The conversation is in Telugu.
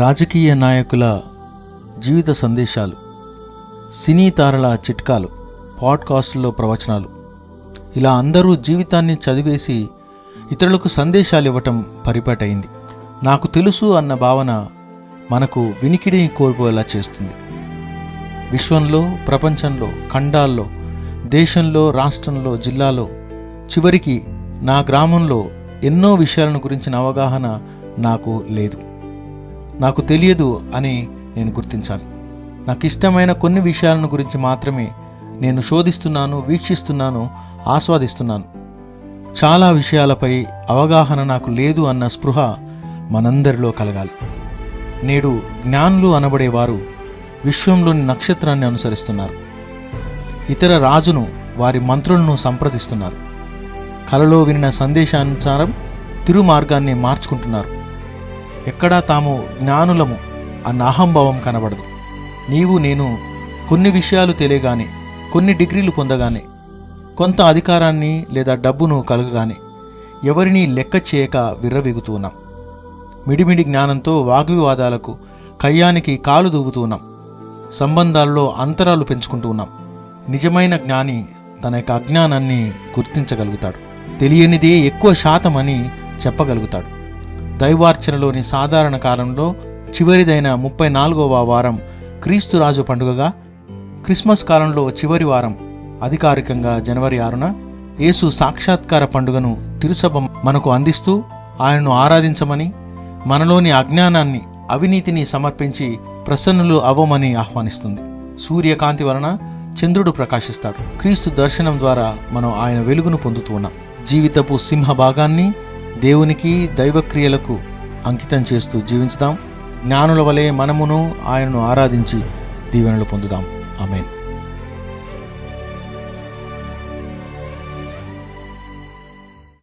రాజకీయ నాయకుల జీవిత సందేశాలు, సినీ తారల చిట్కాలు, పాడ్కాస్టుల్లో ప్రవచనాలు, ఇలా అందరూ జీవితాన్ని చదివేసి ఇతరులకు సందేశాలు ఇవ్వటం పరిపాటైంది. నాకు తెలుసు అన్న భావన మనకు వినికిడిని కోల్పోయేలా చేస్తుంది. విశ్వంలో, ప్రపంచంలో, ఖండాల్లో, దేశంలో, రాష్ట్రంలో, జిల్లాలో, చివరికి నా గ్రామంలో ఎన్నో విషయాలను గురించిన అవగాహన నాకు లేదు. నాకు తెలియదు అని నేను గుర్తించాలి. నాకు ఇష్టమైన కొన్ని విషయాలను గురించి మాత్రమే నేను శోధిస్తున్నాను, వీక్షిస్తున్నాను, ఆస్వాదిస్తున్నాను. చాలా విషయాలపై అవగాహన నాకు లేదు అన్న స్పృహ మనందరిలో కలగాలి. నేడు జ్ఞానులు అనబడేవారు విశ్వంలోని నక్షత్రాన్ని అనుసరిస్తున్నారు. ఇతర రాజును, వారి మంత్రులను సంప్రదిస్తున్నారు. కలలో వినిన సందేశానుసారం తిరుమార్గాన్ని మార్చుకుంటున్నారు. ఎక్కడా తాము జ్ఞానులము అన్న అహంభావం కనబడదు. నీవు నేను కొన్ని విషయాలు తెలియగానే, కొన్ని డిగ్రీలు పొందగానే, కొంత అధికారాన్ని లేదా డబ్బును కలగగానే ఎవరినీ లెక్క చేయక విర్రవీగుతూ ఉన్నాం. మిడిమిడి జ్ఞానంతో వాగ్వివాదాలకు, కయ్యానికి కాలు దువ్వుతున్నాం. సంబంధాల్లో అంతరాలు పెంచుకుంటూ ఉన్నాం. నిజమైన జ్ఞాని తన యొక్క అజ్ఞానాన్ని గుర్తించగలుగుతాడు. తెలియనిదే ఎక్కువ శాతం అని చెప్పగలుగుతాడు. దైవార్చనలోని సాధారణ కాలంలో చివరిదైన 34వ వారం క్రీస్తురాజు పండుగగా, క్రిస్మస్ కాలంలో చివరి వారం అధికారికంగా జనవరి 6న యేసు సాక్షాత్కార పండుగను తిరుసభ మనకు అందిస్తూ ఆయనను ఆరాధించమని, మనలోని అజ్ఞానాన్ని, అవినీతిని సమర్పించి ప్రసన్నులు అవ్వమని ఆహ్వానిస్తుంది. సూర్యకాంతి వలన చంద్రుడు ప్రకాశిస్తాడు. క్రీస్తు దర్శనం ద్వారా మనం ఆయన వెలుగును పొందుతూ ఉన్నాం. జీవితపు సింహభాగాన్ని దేవునికి, దైవక్రియలకు అంకితం చేస్తూ జీవించుదాం. జ్ఞానుల వలె మనమును ఆయనను ఆరాధించి దీవెనలు పొందుదాం. ఆమేన్.